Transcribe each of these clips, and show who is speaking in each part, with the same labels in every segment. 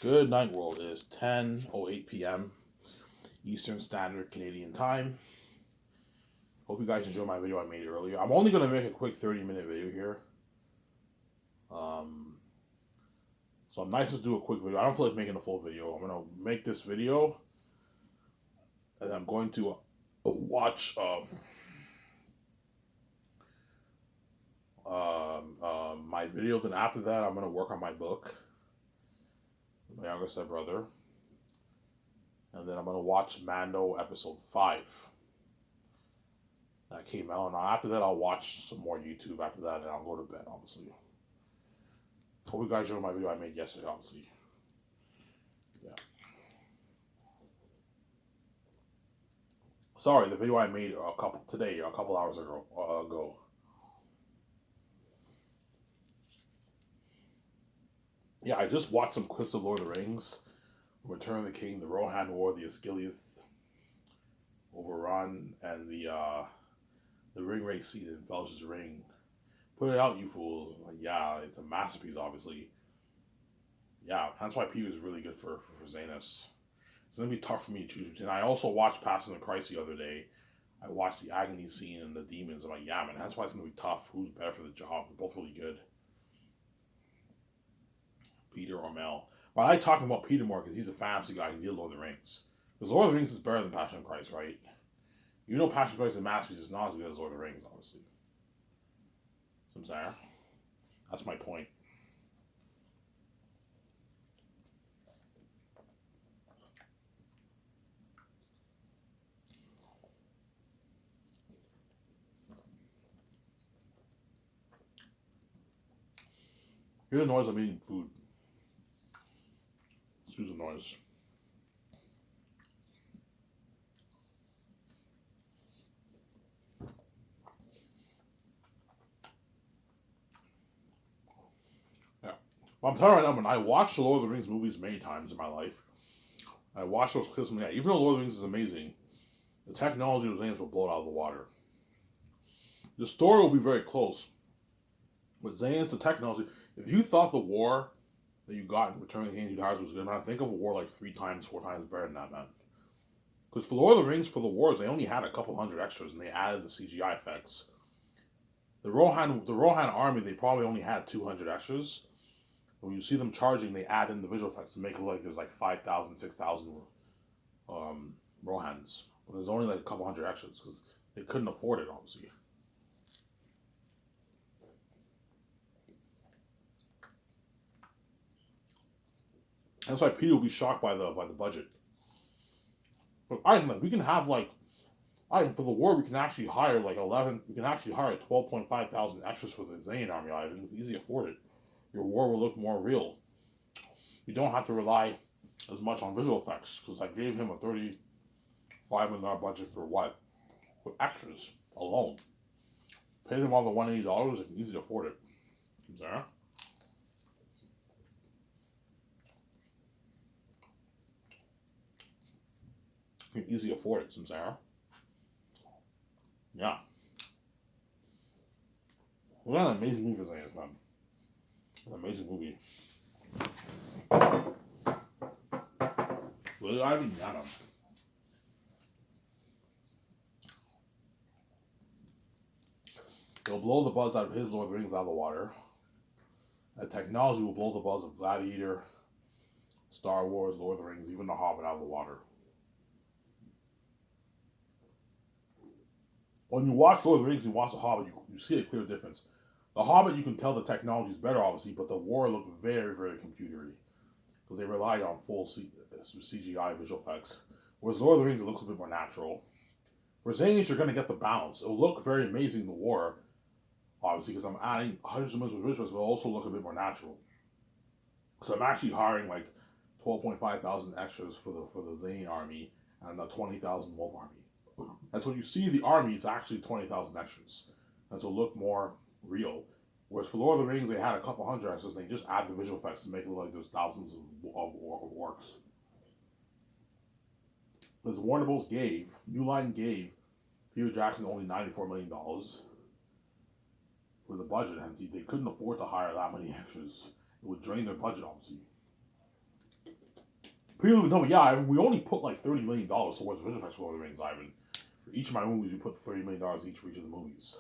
Speaker 1: Good night, world. It is 10:08 p.m. Eastern Standard Canadian Time. Hope you guys enjoyed my video I made earlier. I'm only going to make a quick 30-minute video here. Um, so I'm nice to do a quick video. I don't feel like making a full video. I'm going to make this video, and I'm going to watch my videos, and after that, I'm going to work on my book, my younger stepbrother, and then I'm going to watch Mando episode 5. That came out, and after that, I'll watch some more YouTube after that, and I'll go to bed, obviously. Hope you guys enjoyed my video I made yesterday, obviously. Yeah. Sorry, the video I made a couple hours ago. Yeah, I just watched some clips of Lord of the Rings, Return of the King, the Rohan War, the Osgiliath, Overrun, and the ring race scene in Fellowship's Ring. Put it out, you fools! Like, yeah, it's a masterpiece, obviously. Yeah, that's why P was really good for Zanus. It's gonna be tough for me to choose between. I also watched Passion of Christ the other day. I watched the agony scene and the demons. I'm like, yeah, man, that's why it's gonna be tough. Who's better for the job? They're both really good, Peter or Mel. But I like talking about Peter more because he's a fantasy guy and he did Lord of the Rings. Because Lord of the Rings is better than Passion of Christ, right? You know, Passion of Christ is a masterpiece. It's not as good as Lord of the Rings, obviously. So I'm saying that's my point. Hear the noise of eating food. Excuse the noise. Yeah. Well, I'm telling you right now, man, I watched the Lord of the Rings movies many times in my life. I watched those clips. Yeah, even though Lord of the Rings is amazing, the technology of Zanes will blow it out of the water. The story will be very close. But Zane's the technology. If you thought the war that you got in Return of the King of Towers was good, man, think of a war like 3 times, 4 times better than that, man. Because for Lord of the Rings, for the wars, they only had a couple hundred extras, and they added the CGI effects. The Rohan army, they probably only had 200 extras. When you see them charging, they add in the visual effects to make it look like there's like 5,000, 6,000 Rohans. But there's only like a couple hundred extras because they couldn't afford it, obviously. That's why Peter will be shocked by the budget. But we can have for the war we can actually hire like 11. We can actually hire 12,500 extras for the Zane army. I can easily afford it. Your war will look more real. You don't have to rely as much on visual effects because I gave him a $35 million budget for what? For extras alone. Pay them all the $180. They can easily afford it. Sarah? You can easily afford it, Sarah. Yeah. What an amazing movie Zane is, man. An amazing movie. Well, I mean, Adam. It'll blow the buzz out of his Lord of the Rings out of the water. And technology will blow the buzz of Gladiator, Star Wars, Lord of the Rings, even The Hobbit out of the water. When you watch Lord of the Rings and you watch The Hobbit, you see a clear difference. The Hobbit, you can tell the technology is better, obviously, but the war looked very, very computery because they relied on full CGI visual effects. Whereas Lord of the Rings, it looks a bit more natural. For Zanes, you're going to get the balance. It'll look very amazing in the war, obviously, because I'm adding hundreds of millions of visuals, but it'll also look a bit more natural. So I'm actually hiring like 12,500 extras for the Zane army and the 20,000 Wolf army. That's when you see the army, it's actually 20,000 extras. And so look more real. Whereas for Lord of the Rings, they had a couple hundred extras, and they just add the visual effects to make it look like there's thousands of orcs. Because Warner Bros. New Line gave Peter Jackson only $94 million for the budget, and they couldn't afford to hire that many extras. It would drain their budget, obviously. People even told me, yeah, Ivan, we only put like $30 million towards visual effects for Lord of the Rings, Ivan. For each of my movies, we put $30 million each for each of the movies.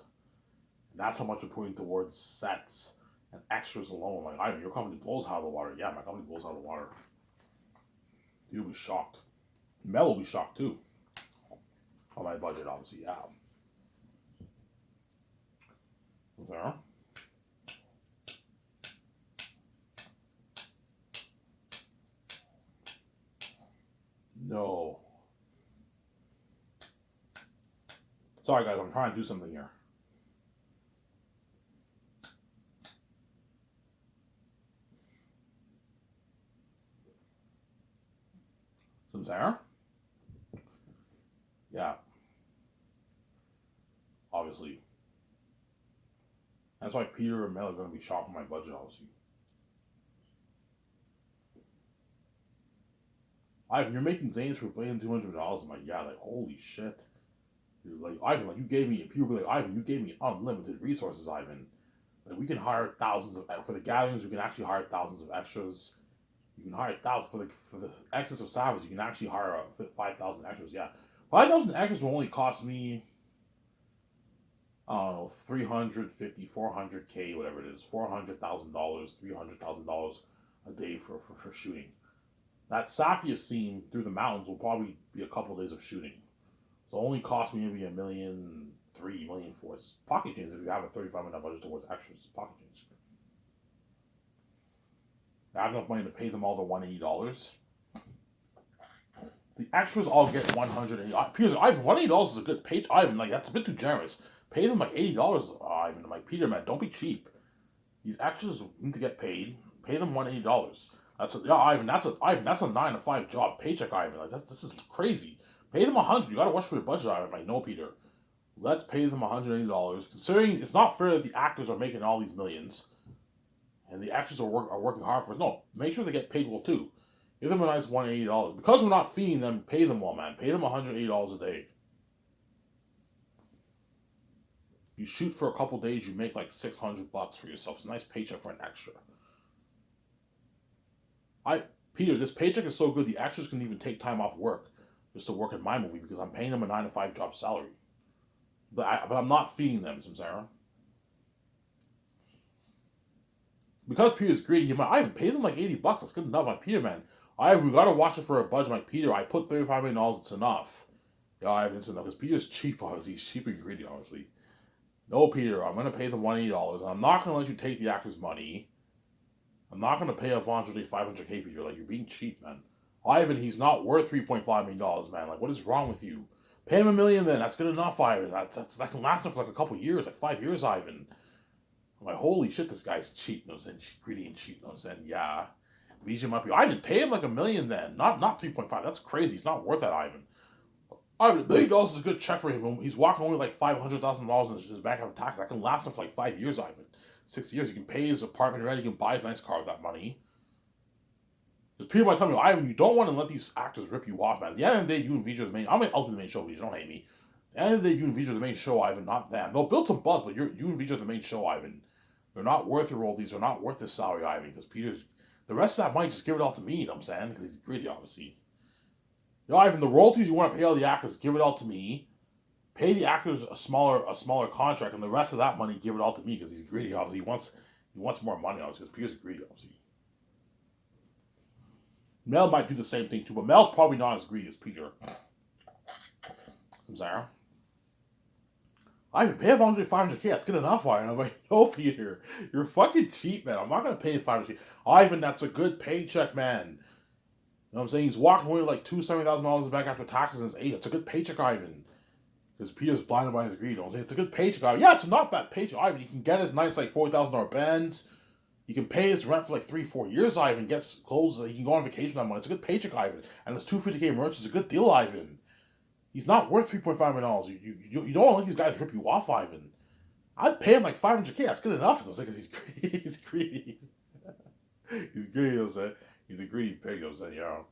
Speaker 1: And that's how much we're putting towards sets and extras alone. Like, Ivan, your company blows out of the water. Yeah, my company blows out of the water. You'll be shocked. Mel will be shocked too. On my budget, obviously, yeah. There. No. Sorry, guys, I'm trying to do something here. Some Sarah? Yeah. Obviously. That's why Peter and Mel are going to be shocked on my budget, obviously. Ivan, you're making Zanes for playing $200. I'm like, yeah, like, holy shit. You're like, Ivan, like, you gave me, people be like, Ivan, you gave me unlimited resources, Ivan. Like, we can hire thousands of, for the gatherings, we can actually hire thousands of extras. You can hire thousands, for the Excess of Savage, you can actually hire 5,000 extras, yeah. 5,000 extras will only cost me, I don't know, 350, 400K, whatever it is, $400,000, $300,000 a day for shooting. That Safia scene through the mountains will probably be a couple of days of shooting. So it only cost me maybe $1.3 million, $1.4 million. It's pocket change if you have a $35 million budget towards extras. Pocket change. I have enough money to pay them all the $180. The extras all get $180. Peter's like, Ivan, $180 is a good pay. Ivan, like, that's a bit too generous. Pay them like $80. Ivan, I'm like, Peter, man, don't be cheap. These extras need to get paid. Pay them $180. Ivan. That's a 9 to 5 job paycheck, Ivan. Like, this is crazy. Pay them $100. You gotta watch for your budget, Ivan. I'm like, no, Peter. Let's pay them $180. Considering it's not fair that the actors are making all these millions, and the actors are working hard for it. No, make sure they get paid well too. Give them a nice $180. Because we're not feeding them, pay them well, man. Pay them $180 a day. You shoot for a couple days, you make like $600 for yourself. It's a nice paycheck for an extra. Peter, this paycheck is so good, the actors can even take time off work just to work in my movie because I'm paying them a 9 to 5 job salary. But I'm not feeding them, Samsara. Because Peter's greedy, I even pay them like $80. That's good enough, my Peter, man. We gotta watch it for a budget, my Peter. I put $35 million. It's enough. Yeah, it's enough because Peter's cheap. Obviously, he's cheap and greedy. Obviously, no, Peter. I'm gonna pay them $180. I'm not gonna let you take the actor's money. I'm not gonna pay Avandra $500K, Peter. Like, you're being cheap, man. Ivan, he's not worth $3.5 million, man. Like, what is wrong with you? Pay him $1 million, then. That's good enough, Ivan. That can last him for like a couple years, like 5 years, Ivan. I'm like, holy shit, this guy's cheap. No sense, greedy and cheap. No sense. Yeah. Vijay might be. Ivan, pay him like $1 million then. Not 3.5. That's crazy. He's not worth that, Ivan. Ivan, $1 million is a good check for him. He's walking away with like $500,000 in his bank after tax. That can last him for like 5 years, Ivan. 6 years. He can pay his apartment rent. He can buy his nice car with that money. Because people might tell me, Ivan, you don't want to let these actors rip you off, man. At the end of the day, you and Vijay are the main. I'm ultimately the main show, Vijay. Don't hate me. At the end of the day, you and Vijay are the main show, Ivan, not them. They'll build some buzz, but you and Vijay are the main show, Ivan. They're not worth your royalties. They're not worth this salary, Ivan, because Peter's. The rest of that money, just give it all to me, you know what I'm saying? Because he's greedy, obviously. You know, Ivan, the royalties you want to pay all the actors, give it all to me. Pay the actors a smaller contract, and the rest of that money, give it all to me, because he's greedy, obviously. He wants more money, obviously, because Peter's greedy, obviously. Mel might do the same thing, too, but Mel's probably not as greedy as Peter. I'm sorry. Ivan, pay Avandra $500K. That's good enough, Ivan. I'm like, no, Peter. You're fucking cheap, man. I'm not going to pay $500K. Ivan, that's a good paycheck, man. You know what I'm saying? He's walking away with like $270,000 back after taxes and his age. It's a good paycheck, Ivan. Because Peter's blinded by his greed. You know what I'm saying? It's a good paycheck, Ivan. Yeah, it's not bad paycheck, Ivan. He can get his nice like $40,000 Benz. He can pay his rent for like 3-4 years, Ivan. Gets clothes. He can go on vacation with that money. It's a good paycheck, Ivan. And his $250K merch is a good deal, Ivan. He's not worth $3.5 million. You don't want to let these guys rip you off, Ivan. I'd pay him like $500K. That's good enough, because he's greedy. He's greedy. He's greedy, you know what I'm saying? He's a greedy pig, you know what I'm saying? Yeah.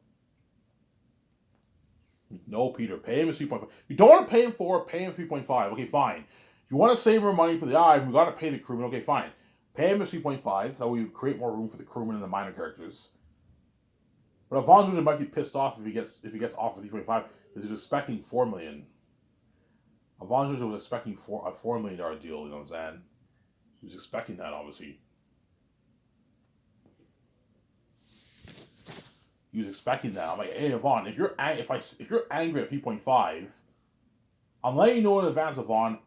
Speaker 1: No, Peter. Pay him his 3.5. You don't want to pay him 4, pay him 3.5. Okay, fine. You want to save more money for the Ivan, we got to pay the crewman. Okay, fine. Pay him his 3.5. That way you create more room for the crewman and the minor characters. But Ivan Georgia might be pissed off if he gets offered 3.5 because he's expecting $4 million. Ivan Georgia was expecting a $4 million deal. You know what I'm saying? He was expecting that, obviously. He was expecting that. I'm like, hey, Ivan, if you're angry at 3.5, I'm letting you know in advance, Ivan,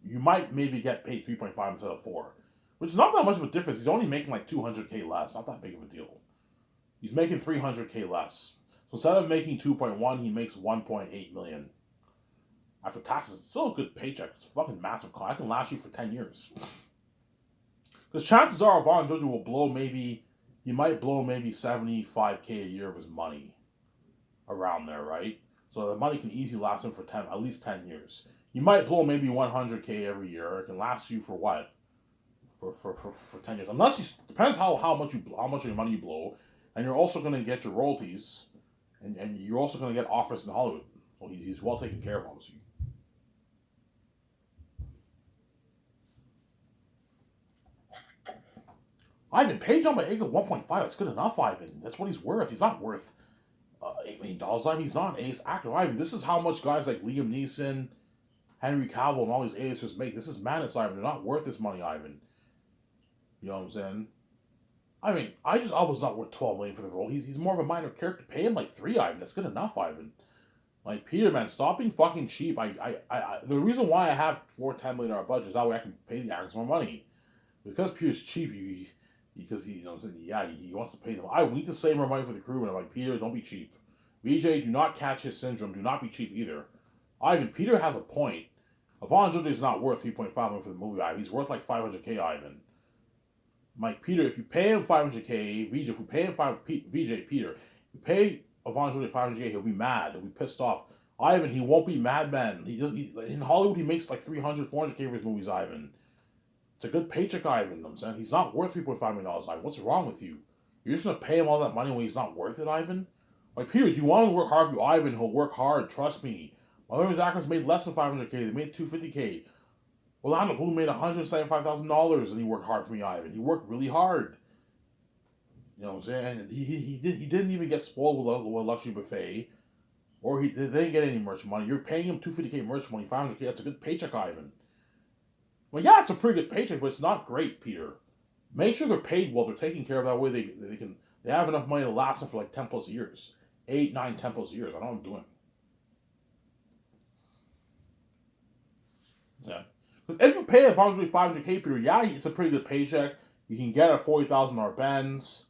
Speaker 1: you might maybe get paid 3.5 instead of 4, which is not that much of a difference. He's only making like $200K less. Not that big of a deal. He's making $300K less. So instead of making 2.1, he makes 1.8 million. After taxes, it's still a good paycheck. It's a fucking massive car. I can last you for 10 years. Because chances are, Ivan Georgia will blow he might blow maybe 75K a year of his money around there, right? So the money can easily last him for at least 10 years. You might blow maybe 100K every year. It can last you for what? For 10 years. Unless depends how much of your money you blow, and you're also going to get your royalties, and you're also going to get offers in Hollywood. So he's well taken care of, obviously. Ivan, pay John Boyega 1.5. That's good enough, Ivan. That's what he's worth. He's not worth $8 million. Ivan, he's not an ace actor. Ivan, this is how much guys like Liam Neeson, Henry Cavill, and all these A-listers make. This is madness, Ivan. They're not worth this money, Ivan. You know what I'm saying? I mean, Idris Elba's not worth $12 million for the role. He's more of a minor character. Pay him like 3, Ivan. That's good enough, Ivan. Like, Peter, man, stop being fucking cheap. The reason why I have $10 million budget is that way I can pay the actors more money. Because Peter's cheap, because he, you know what I'm saying, yeah, he wants to pay them. I need to save more money for the crew, and I'm like, Peter, don't be cheap. VJ, do not catch his syndrome. Do not be cheap either. Ivan, Peter has a point. Ivan Georgia is not worth 3.5 million for the movie, Ivan. He's worth like 500K, Ivan. Mike, Peter, if you pay him 500K, VJ, if we pay him VJ, Peter, if you pay Ivan Georgia 500K, he'll be mad. He'll be pissed off. Ivan, he won't be mad, man. In Hollywood, he makes like 300, 400K for his movies, Ivan. It's a good paycheck, Ivan. You know what I'm saying? He's not worth $3.5 million, Ivan. What's wrong with you? You're just going to pay him all that money when he's not worth it, Ivan? Like, Peter, do you want to work hard for you? Ivan, he'll work hard. Trust me. My other actors made less than 500K. They made 250K. Orlando Bloom made $175,000 and he worked hard for me, Ivan. He worked really hard. You know what I'm saying? He didn't even get spoiled with a luxury buffet. Or they didn't get any merch money. You're paying him 250K merch money, 500K. That's a good paycheck, Ivan. Well, yeah, it's a pretty good paycheck, but it's not great, Peter. Make sure they're paid well. They're taken care of that way. They have enough money to last them for like 10 plus years. 8, 9, 10 plus years. I know what I'm doing. Yeah. Because if you pay eventually 500K, Peter, yeah, it's a pretty good paycheck. You can get a $40,000 Benz.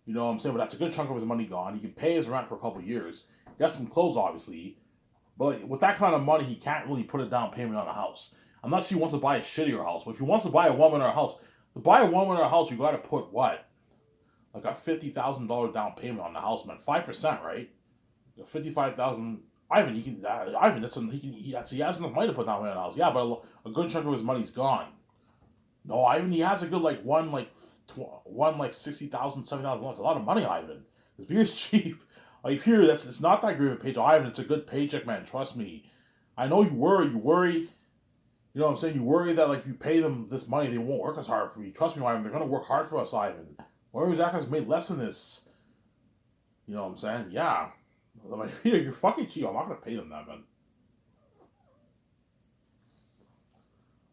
Speaker 1: You know what I'm saying? But that's a good chunk of his money gone. He can pay his rent for a couple of years. He got some clothes, obviously. But with that kind of money, he can't really put a down payment on a house. Unless he wants to buy a shittier house. But if he wants to buy a $1 million house, to buy a $1 million house, you got to put what? Like a $50,000 down payment on the house, man. 5%, right? $55,000. Ivan, he has enough money to put down on the house. Yeah, but a good chunk of his money's gone. No, Ivan, he has a good like $60,000, $70,000. It's a lot of money, Ivan. Because beer's cheap. Like here, it's not that great of a paycheck. Ivan, it's a good paycheck, man. Trust me. I know you worry. You know what I'm saying? You worry that like if you pay them this money, they won't work as hard for you. Trust me, Ivan. They're gonna work hard for us, Ivan. One of his actors made less than this. You know what I'm saying? Yeah. I'm like, Peter, you're fucking cheap. I'm not gonna pay them that, man.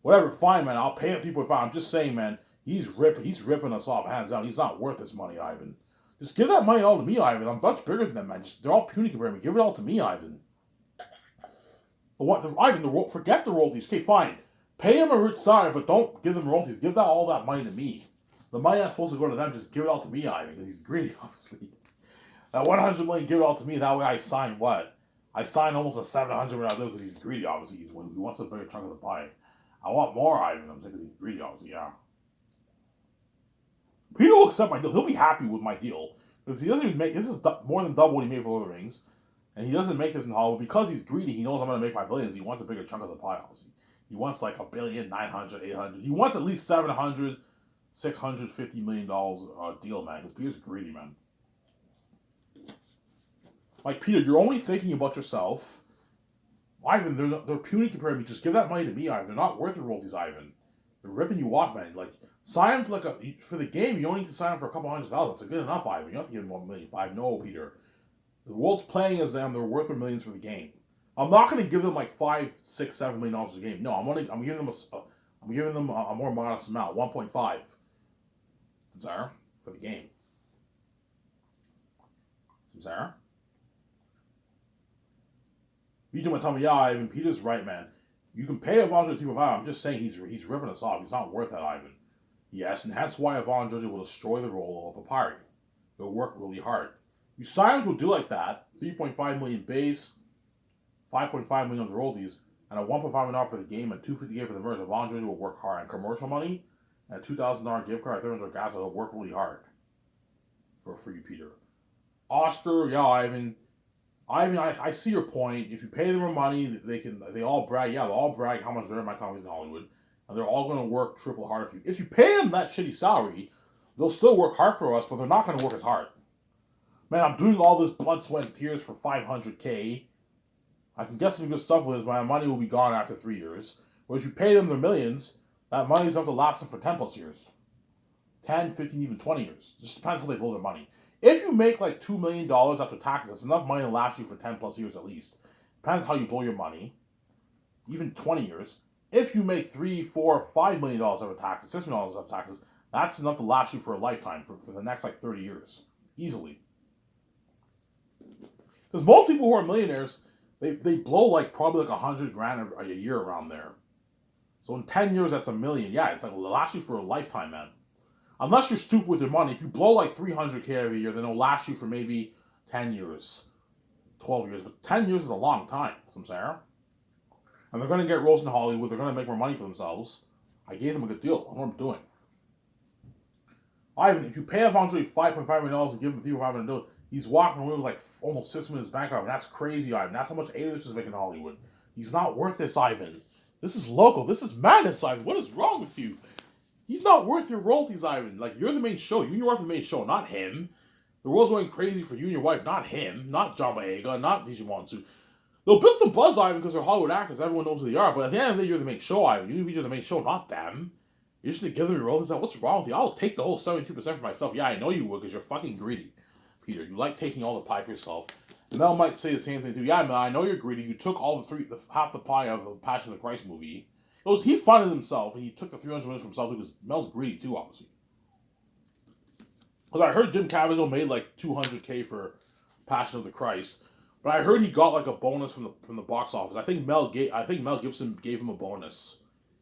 Speaker 1: Whatever, fine, man. I'll pay him 3.5. I'm just saying, man. He's ripping us off hands down. He's not worth this money, Ivan. Just give that money all to me, Ivan. I'm much bigger than them, man. They're all puny compared to me. Give it all to me, Ivan. But Ivan, forget the royalties. Okay, fine. Pay him a rich salary, but don't give them royalties. Give all that money to me. The money that's supposed to go to them, just give it all to me, Ivan. Because he's greedy, obviously. That $100 million, give it all to me. That way I sign what? I sign almost a $700 million deal because he's greedy, obviously. He wants a bigger chunk of the pie. I want more, Ivan. I'm saying because he's greedy, obviously, yeah. Peter will accept my deal. He'll be happy with my deal. Because he doesn't even make... This is more than double what he made for Lord of the Rings. And he doesn't make this in Hollywood. Because he's greedy, he knows I'm going to make my billions. He wants a bigger chunk of the pie, obviously. He wants like $1 billion, 900, 800. He wants at least $700, $650 million deal, man. Because Peter's greedy, man. Like, Peter, you're only thinking about yourself. Ivan, they're puny compared to me. Just give that money to me, Ivan. They're not worth the royalties, Ivan. They're ripping you off, man. Like, sign him to like for the game. You only need to sign him for a couple $100,000. That's good enough, Ivan. You don't have to give him 1,500,000. No, Peter. The world's playing as them. They're worth their millions for the game. I'm not going to give them like $5, $6, $7 million a game. No, I'm giving them a more modest amount, 1.5. Zara, for the game. Zara. You want to tell me, yeah, Ivan Peter's right, man. You can pay Ivan 2.5. I'm just saying he's ripping us off. He's not worth that, Ivan. Yes, and that's why Ivan Georgia will destroy the role of Papari. He'll work really hard. You sign him to a deal like that, 3.5 million base, 5.5 million on the royalties, and a 1.5 million for the game and $250K for the merge. Ivan Georgia will work hard. And commercial money and a $2,000 gift card, $300 gas, he'll work really hard for you, Peter. Oscar, yeah, Ivan, I see your point. If you pay them more money, they all brag. Yeah, they'll all brag how much they're in my companies in Hollywood, and they're all going to work triple hard for you. If you pay them that shitty salary, they'll still work hard for us, but they're not going to work as hard. Man, I'm doing all this blood, sweat, and tears for $500K. I can get some good stuff with this, but my money will be gone after 3 years. Whereas you pay them their millions, that money's enough to last them for 10 plus years. 10, 15, even 20 years. Just depends how they blow their money. If you make like $2 million after taxes, that's enough money to last you for 10 plus years at least. Depends how you blow your money. Even 20 years. If you make $3, $4, $5 million after taxes, $6 million after taxes, that's enough to last you for a lifetime, for the next like 30 years. Easily. Because most people who are millionaires, they blow like probably like $100,000 a year around there. So in 10 years, that's $1 million. Yeah, it's like it'll last you for a lifetime, man. Unless you're stupid with your money, if you blow like $300K every year, then it'll last you for maybe 10 years, 12 years. But 10 years is a long time, Sarah. And they're going to get roles in Hollywood. They're going to make more money for themselves. I gave them a good deal. I know what I'm doing. Ivan, if you pay Avandre $5.5 million and give him $3.5 million, he's walking away with like almost $6 million bank card. That's crazy, Ivan. That's how much A-list is making in Hollywood. He's not worth this, Ivan. This is local. This is madness, Ivan. What is wrong with you? He's not worth your royalties, Ivan. Like, you're the main show. You and your wife are the main show, not him. The world's going crazy for you and your wife, not him. Not John Boyega, not DJ Monsu. They'll build some buzz, Ivan, because they're Hollywood actors. Everyone knows who they are. But at the end of the day, you're the main show, Ivan. You're the main show, not them. You're just going to give them your royalties. What's wrong with you? I'll take the whole 72% for myself. Yeah, I know you would, because you're fucking greedy, Peter. You like taking all the pie for yourself. And Mel might say the same thing too. Yeah, Mel, I know you're greedy. You took all half the pie of the Passion of the Christ movie. He funded himself, and he took the 300 million for himself because Mel's greedy too, obviously. Because I heard Jim Caviezel made like $200K for Passion of the Christ, but I heard he got like a bonus from the box office. I think Mel Gibson gave him a bonus.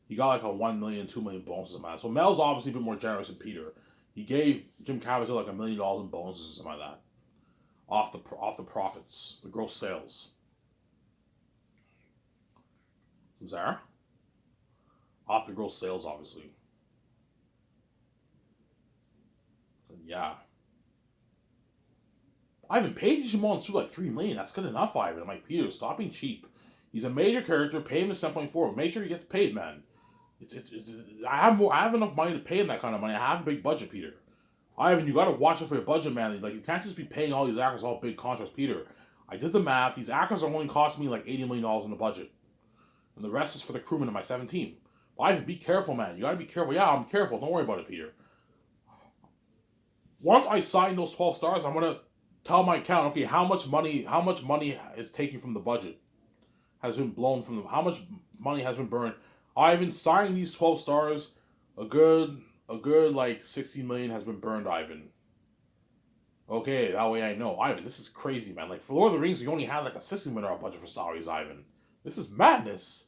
Speaker 1: He got like a 1 million, 2 million bonuses on that. So Mel's obviously a bit more generous than Peter. He gave Jim Caviezel like $1 million in bonuses or something like that, off the profits, the gross sales. Zara? Off the gross sales, obviously. Yeah. Ivan paid Digimon Su like $3 million. That's good enough, Ivan. I'm like, Peter, stop being cheap. He's a major character. Pay him to 7.4. Make sure he gets paid, man. It's I have enough money to pay him that kind of money. I have a big budget, Peter. Ivan, you gotta watch it for your budget, man. Like, you can't just be paying all these actors all big contracts, Peter. I did the math. These actors are only costing me like $80 million in the budget, and the rest is for the crewmen in my 17. Ivan, be careful, man. You gotta be careful. Yeah, I'm careful. Don't worry about it, Peter. Once I sign those 12 stars, I'm gonna tell my account, okay, how much money is taken from the budget, has been blown from them, how much money has been burned. Ivan, signing these 12 stars, a good like 60 million has been burned, Ivan. Okay, that way I know. Ivan, this is crazy, man. Like, for Lord of the Rings, we only had like a $60 million budget for salaries, Ivan. This is madness.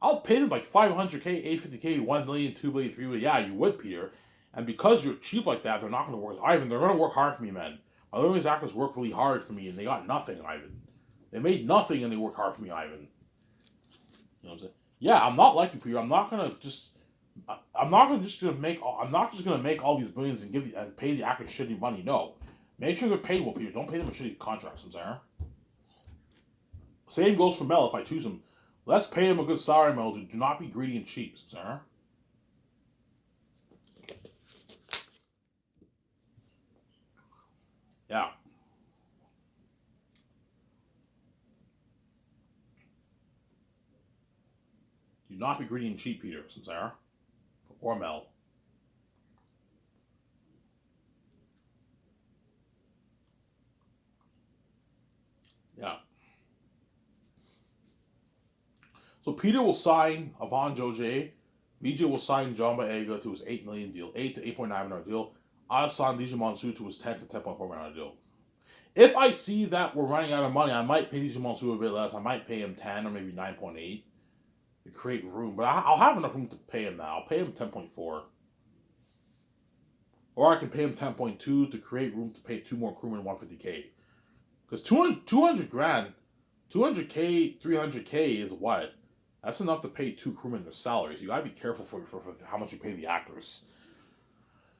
Speaker 1: I'll pay them like $500K, $850K, $1 million, $2 million, $3 million. Yeah, you would, Peter. And because you're cheap like that, they're not going to work. Ivan, they're going to work hard for me, man. My Lord of the actors work really hard for me, and they got nothing, Ivan. They made nothing, and they worked hard for me, Ivan. You know what I'm saying? Yeah, I'm not like you, Peter. I'm not just gonna make all these billions and pay the actors shitty money. No, make sure they're paid well, Peter. Don't pay them a shitty contracts, I'm saying. Same goes for Mel if I choose him. Let's pay him a good salary, Mel. Do not be greedy and cheap, Sarah. Yeah. Do not be greedy and cheap, Peter, Sarah. Or Mel. Yeah. So Peter will sign Avon Jose. VJ will sign John Boyega to his $8 million deal, 8 to 8.9 million deal. I'll sign DJ Monsoon to his 10 to 10.4 million deal. If I see that we're running out of money, I might pay DJ Monsoon a bit less. I might pay him 10 or maybe 9.8 to create room. But I'll have enough room to pay him now. I'll pay him 10.4. Or I can pay him 10.2 to create room to pay two more crewmen 150K. Because 200 grand, 200K, 300K is what? That's enough to pay two crewmen their salaries. You gotta be careful for how much you pay the actors.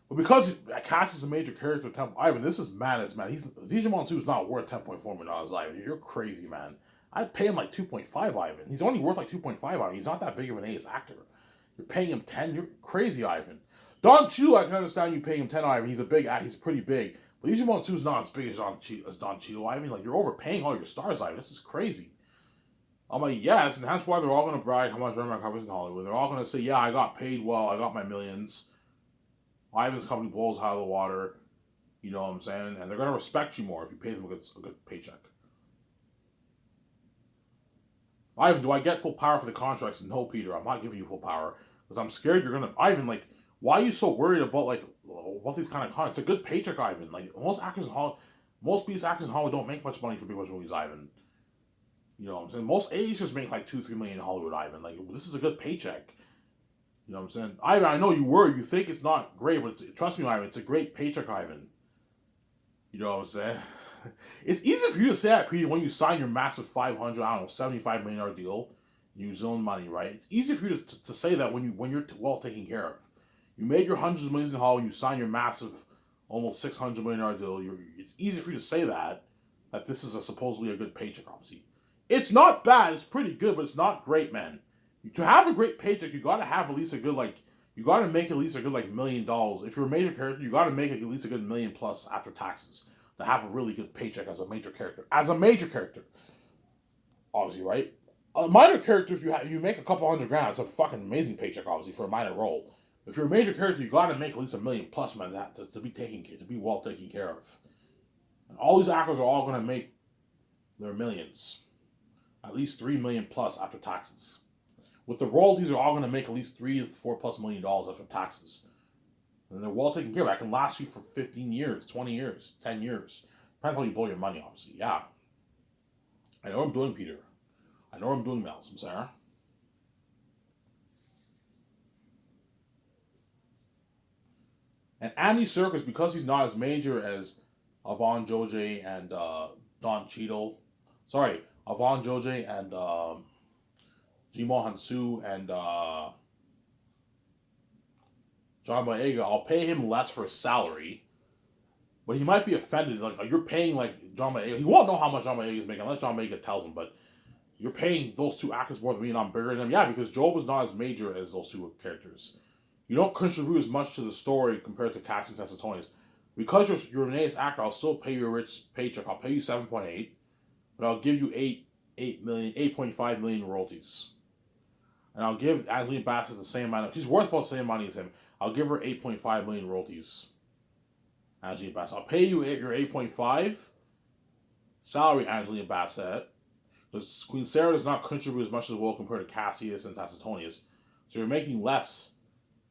Speaker 1: But because Cass is a major character, Ivan, this is madness, man. DJ Monsoon's not worth $10.4 million, Ivan. You're crazy, man. I'd pay him like 2.5, Ivan. He's only worth like 2.5, Ivan. He's not that big of an ace actor. You're paying him 10. You're crazy, Ivan. Don Cheadle, I can understand you paying him 10, Ivan. He's pretty big. But DJ Monsoon's not as big as Don Cheadle, Ivan. Like, you're overpaying all your stars, Ivan. This is crazy. I'm like, yes, and that's why they're all going to brag how much Remy covers in Hollywood. They're all going to say, yeah, I got paid well. I got my millions. Ivan's company blows out of the water. You know what I'm saying? And they're going to respect you more if you pay them a good paycheck. Ivan, do I get full power for the contracts? No, Peter, I'm not giving you full power. Because I'm scared you're going to... Ivan, like, why are you so worried about, like, about these kind of contracts? It's a good paycheck, Ivan. Like, most actors in Hollywood... Most piece actors in Hollywood don't make much money for big budget movies, Ivan. You know what I'm saying? Most Asians make like $2-3 million in Hollywood, Ivan. Like, this is a good paycheck. You know what I'm saying? Ivan, I know you think it's not great, but trust me, Ivan, it's a great paycheck, Ivan. You know what I'm saying? It's easy for you to say that, Peter, when you sign your massive $75 million deal, New Zealand money, right? It's easy for you to say that when you're well taken care of. You made your hundreds of millions in Hollywood, you sign your massive, almost $600 million deal. It's easy for you to say that this is supposedly a good paycheck, obviously. It's not bad. It's pretty good, but it's not great, man. To have a great paycheck, you gotta have at least a good you gotta make at least a good $1 million. If you're a major character, you gotta make at least a good $1 million plus after taxes to have a really good paycheck as a major character. Obviously, right? Minor characters, you make a couple $100 grand. It's a fucking amazing paycheck, obviously, for a minor role. If you're a major character, you gotta make at least $1 million plus, man, to be well taken care of. And all these actors are all gonna make their millions. At least $3 million plus after taxes. With the royalties, they're all going to make at least $3 to $4+ million after taxes. And they're well taken care of. That can last you for 15 years, 20 years, 10 years. Depends how you blow your money, obviously. Yeah. I know what I'm doing, Peter. I know what I'm doing, Mel. I'm sorry. And Andy Serkis, because he's not as major as Avon Jose and Don Cheadle. Sorry, Avon Jose and Jimo Hansu and John Boyega, I'll pay him less for his salary, but he might be offended. Like, you're paying like John Boyega. He won't know how much John Boyega is making unless John Boyega tells him. But you're paying those two actors more than me, and I'm bigger than them. Yeah, because Job is not as major as those two characters. You don't contribute as much to the story compared to Cassian Cassatonis. Because you're an ace actor, I'll still pay you a rich paycheck. I'll pay you 7.8, but I'll give you 8.5 million royalties. And I'll give Angelina Bassett the same amount. She's worth about the same money as him. I'll give her 8.5 million royalties. Angelina Bassett. I'll pay you your 8.5 salary, Angelina Bassett. Because Queen Sarah does not contribute as much as well compared to Cassius and Tassitonius. So you're making less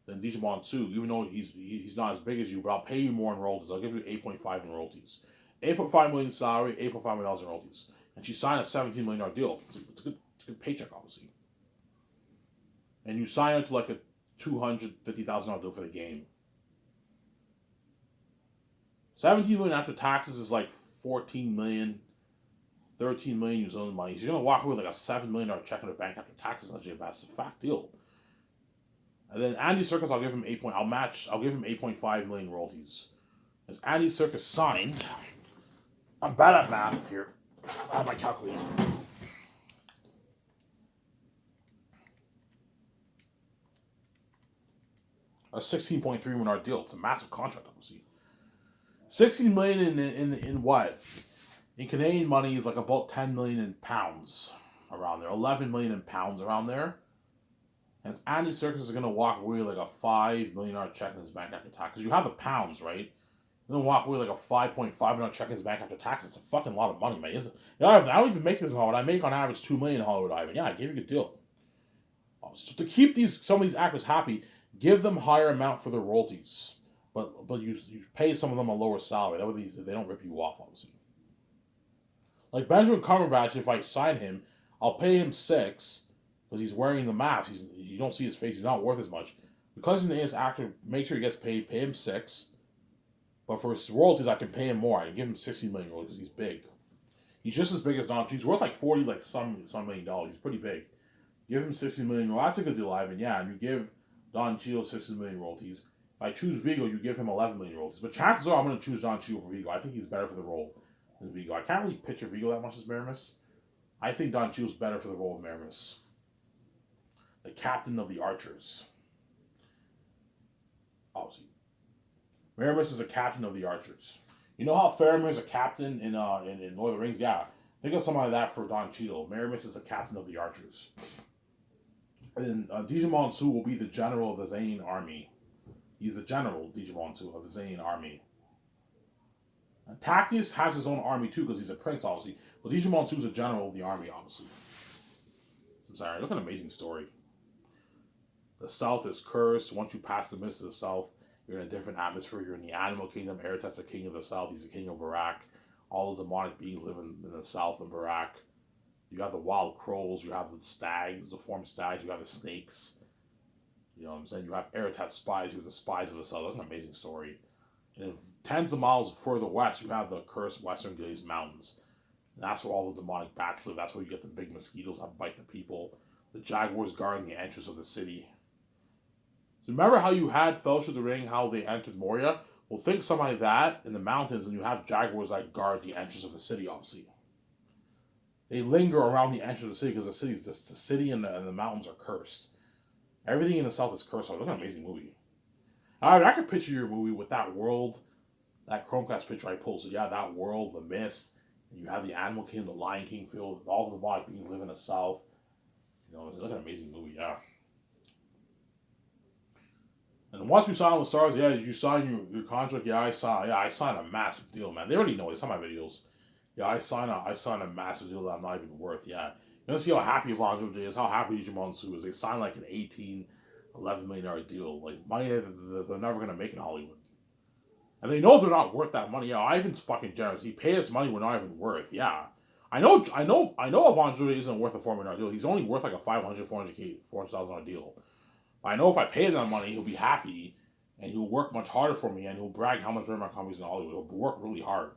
Speaker 1: than DJ Monsoon, even though he's not as big as you, but I'll pay you more in royalties. I'll give you 8.5 in royalties. 8.5 million salary, $8.5 million in royalties. And she signed a $17 million deal. It's a good paycheck, obviously. And you sign it to like a $250,000 deal for the game. 17 million after taxes is like 14 million, 13 million New Zealand money. So you're gonna walk away with like a $7 million check in the bank after taxes. That's a fact deal. And then Andy Serkis, I'll give him I'll give him 8.5 million royalties. As Andy Serkis signed, I'm bad at math here. I have my calculator. A $16.3 million deal. It's a massive contract, obviously. 16 million in what? In Canadian money is like about 10 million in pounds around there. 11 million in pounds around there. And Andy Serkis is gonna walk away like a $5 million check in his bank after tax. Because you have the pounds, right? You're gonna walk away like a $5.5 million check in his bank after tax. It's a fucking lot of money, man. Isn't it? Yeah, I don't even make this in Hollywood. I make on average $2 million in Hollywood, Ivan. Yeah, I gave you a good deal. So to keep some of these actors happy, give them higher amount for their royalties. But you pay some of them a lower salary. That way they don't rip you off, obviously. Like Benjamin Cumberbatch, if I sign him, I'll pay him 6 because he's wearing the mask. You don't see his face. He's not worth as much. Because he's an A-list actor, make sure he gets paid. Pay him 6. But for his royalties, I can pay him more. I can give him 60 million royalties. He's big. He's just as big as Don Cheadle. He's worth like 40, like some $1 million. He's pretty big. Give him 60 million. Well, that's a good deal, Ivan. Yeah, and you give Don Cheadle 60 million royalties. If I choose Vigo, you give him 11 million royalties. But chances are I'm going to choose Don Cheadle for Vigo. I think he's better for the role than Vigo. I can't really picture Vigo that much as Maramis. I think Don Cheadle's better for the role of Maramis. The captain of the archers. Obviously. Maramis is a captain of the archers. You know how Faramir is a captain in Lord of the Rings? Yeah. Think of something like that for Don Cheadle. Maramis is the captain of the archers. And Digimon Su will be the general of the Zayn army. He's the general, Digimon Su, of the Zayn army. Tactius has his own army too because he's a prince, obviously. But Digimon Su is a general of the army, obviously. I'm sorry, look at an amazing story. The South is cursed. Once you pass the mist of the South, you're in a different atmosphere. You're in the animal kingdom. Eret's the king of the South. He's the king of Barak. All the demonic beings live in the South of Barak. You have the wild crows. You have the stags, the formed stags. You have the snakes. You know what I'm saying? You have Eretat's spies. You have the spies of the South. That's an amazing story. And tens of miles further west, you have the cursed Western Glades Mountains. And that's where all the demonic bats live. That's where you get the big mosquitoes that bite the people. The jaguars guarding the entrance of the city. So remember how you had Fellowship of the Ring, how they entered Moria? Well, think something like that in the mountains, and you have jaguars that guard the entrance of the city, obviously. They linger around the entrance of the city because the city and the mountains are cursed. Everything in the south is cursed. Look at an amazing movie. I could picture your movie with that world, that Chromecast picture I posted. Yeah, that world, the mist. And you have the Animal King, the Lion King filled with all the wild beings live in the south. You know, look at an amazing movie. Yeah. And once we sign with Stars, yeah, did you sign your contract? Yeah, I signed. Yeah, I signed a massive deal, man. They already know. They saw my videos. Yeah, I signed a massive deal that I'm not even worth. Yeah, you're gonna see how happy Alonzo J is, how happy Digimon Su is. They signed like an 18, $11 million deal, like money that they're never gonna make in Hollywood. And they know they're not worth that money. Yeah, Ivan's fucking generous. He paid us money we're not even worth. Yeah. I know Alonzo J isn't worth a $4 million deal. He's only worth like a 400,000 deal. I know if I pay him that money, he'll be happy, and he'll work much harder for me, and he'll brag how much better my company's in Hollywood. He'll work really hard.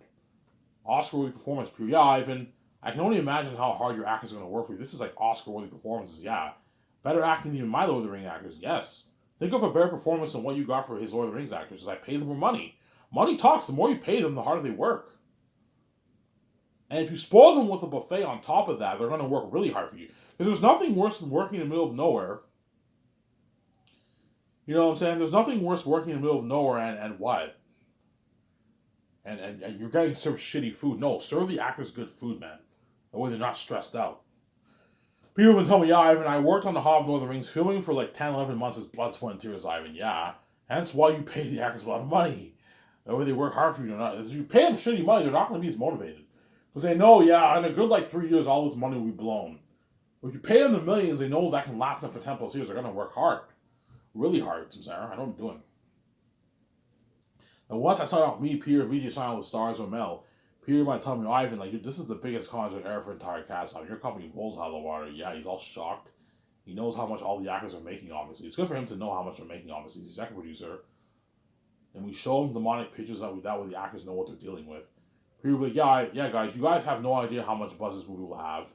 Speaker 1: Oscar-worthy performance. Yeah, Ivan, I can only imagine how hard your actors are going to work for you. This is like Oscar-worthy performances. Yeah, better acting than even my Lord of the Rings actors. Yes, think of a better performance than what you got for his Lord of the Rings actors. Because I pay them for money. Money talks. The more you pay them, the harder they work. And if you spoil them with a buffet on top of that, they're going to work really hard for you. Because there's nothing worse than working in the middle of nowhere. You know what I'm saying? There's nothing worse working in the middle of nowhere and what? And you're getting served shitty food. No, serve the actors good food, man. That way they're not stressed out. People even tell me, yeah, Ivan, I worked on The Hobbit Lord of the Rings filming for like 10, 11 months as blood, sweat, and tears, Ivan. Yeah. Hence why you pay the actors a lot of money. That way they work hard for you. If you pay them shitty money, they're not going to be as motivated. Because they know, yeah, in a good like 3 years, all this money will be blown. But if you pay them the millions, they know that can last them for 10 plus years. They're going to work hard. Really hard, Sarah. I know what I'm doing. And once I saw out me, Peter, VJ signed with Stars or Mel, Peter might tell me, Ivan, like, this is the biggest contract ever for entire cast. Your company blows out of the water. Yeah, he's all shocked. He knows how much all the actors are making, obviously. It's good for him to know how much they're making, obviously. He's a second producer. And we show him demonic pictures that way the actors know what they're dealing with. Peter will be like, yeah, guys, you guys have no idea how much buzz this movie will have.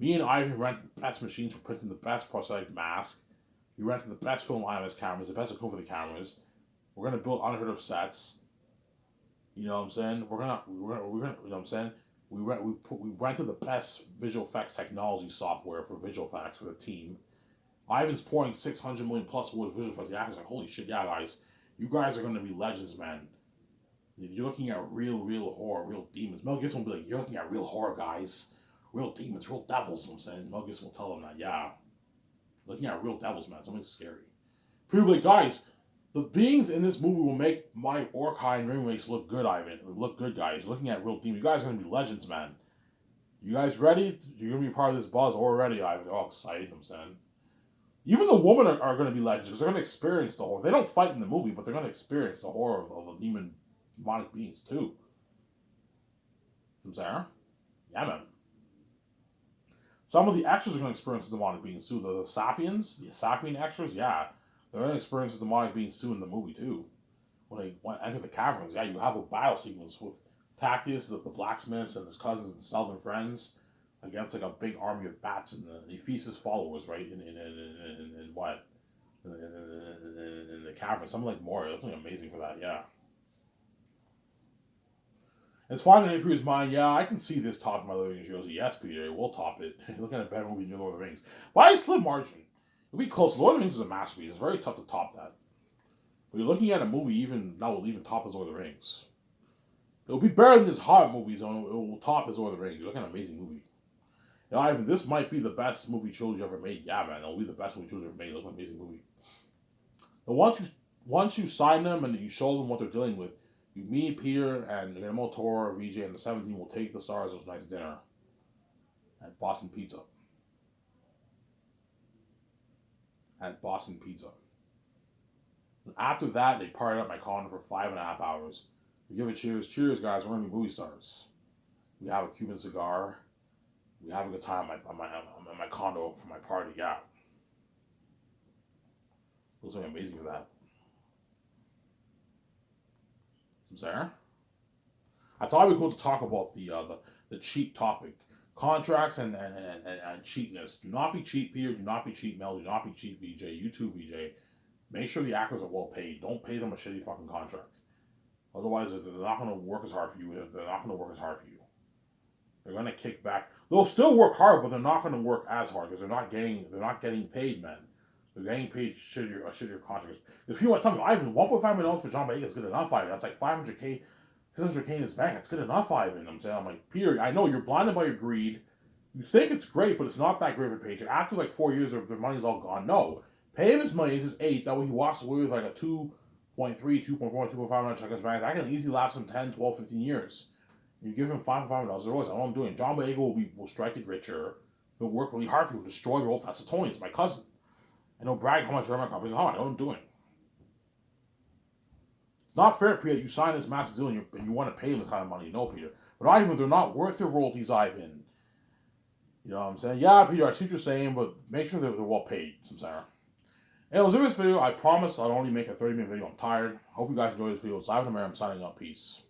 Speaker 1: Me and Ivan rented the best machines for printing the best prosthetic mask. We rented the best film IMAX cameras, the best equipment for the cameras. We're gonna build unheard of sets. You know what I'm saying? We're gonna you know what I'm saying? We rented the best visual effects technology software for visual effects for the team. Ivan's pouring 600 million plus towards visual effects. The actors like, holy shit, yeah, guys, you guys are gonna be legends, man. You're looking at real horror, real demons. Mel Gibson will be like, you're looking at real horror, guys, real demons, real devils. I'm saying Mel Gibson will tell them that, yeah. looking at real devils, man. Something scary. People be like, guys, the beings in this movie will make my Orkai and Ring Race look good, Ivan. Look good, guys. Looking at real demons. You guys are gonna be legends, man. You guys ready? You're gonna be part of this buzz already, Ivan. They're all excited, I'm saying. Even the women are going to be legends because they're going to experience the horror. They don't fight in the movie, but they're going to experience the horror of the demonic beings too. I'm saying? Yeah, man. Some of the extras are going to experience the demonic beings too. The Safian extras, yeah. They're going to experience the demonic beings too in the movie too. When they enter the caverns, yeah, you have a battle sequence with Tactius, the blacksmiths, and his cousins and Southern friends against like a big army of bats, and he feasts his followers, right? In what? In the cavern, something like Moria. That's something amazing for that, yeah. It's fine in April's mind, yeah, I can see this topping my living room. Yes, Peter, we'll top it. Looking at a better movie than Lord of the Rings. By a slim margin. It'll be close. Lord of the Rings is a masterpiece. It's very tough to top that. But you're looking at a movie even that will even top as Lord of the Rings. It'll be better than his Hobbit movies, and it will top as Lord of the Rings. You're looking at an amazing movie. You know, Ivan, this might be the best movie trilogy ever made. Yeah, man, it'll be the best movie trilogy ever made. Look, an amazing movie. But once you sign them and you show them what they're dealing with, me, Peter, and Guillermo Toro, VJ, and the 17 will take the stars of nice dinner at Boston Pizza. At Boston Pizza. And after that, they party up my condo for 5.5 hours. We give a cheers. Cheers, guys. We're going to be movie stars. We have a Cuban cigar. We have a good time at my condo for my party. Yeah. It was something amazing for that. I'm sorry? I thought it'd be cool to talk about the cheat topic. Contracts and cheapness. Do not be cheap, Peter. Do not be cheap, Mel. Do not be cheap, VJ. You too, VJ. Make sure the actors are well paid. Don't pay them a shitty fucking contract. Otherwise, they're not going to work as hard for you. They're not going to work as hard for you. They're going to kick back. They'll still work hard, but they're not going to work as hard because they're not getting paid, man. They're getting paid shittier contracts. If you want to tell me, Ivan, $1.5 million for John Boyega is good enough, Ivan. That's like $500K, $600K in his bank. That's good enough, Ivan. I'm like, Peter, I know you're blinded by your greed. You think it's great, but it's not that great of a paycheck. After like 4 years, their money's all gone. No. Pay him his money. It's his 8. That way he walks away with like a 2.3, 2.4, 2.5 million check his bank. That can easily last him 10, 12, 15 years. You give him $5 million. That's what I'm doing. John Boyega will strike it richer. He'll work really hard for you. He'll destroy the old Tacitonians, my cousin. And he'll brag how much revenue companies are. I know what I'm doing. It's not fair, Peter, that you sign this massive deal and you want to pay him this kind of money. No, Peter. But Ivan, they're not worth their royalties, Ivan. You know what I'm saying? Yeah, Peter, I see what you're saying, but make sure they're well paid, Samsara. Anyways, in this video, I promise I'll only make a 30-minute video. I'm tired. Hope you guys enjoyed this video. It's Ivan Amir. I'm signing up. Peace.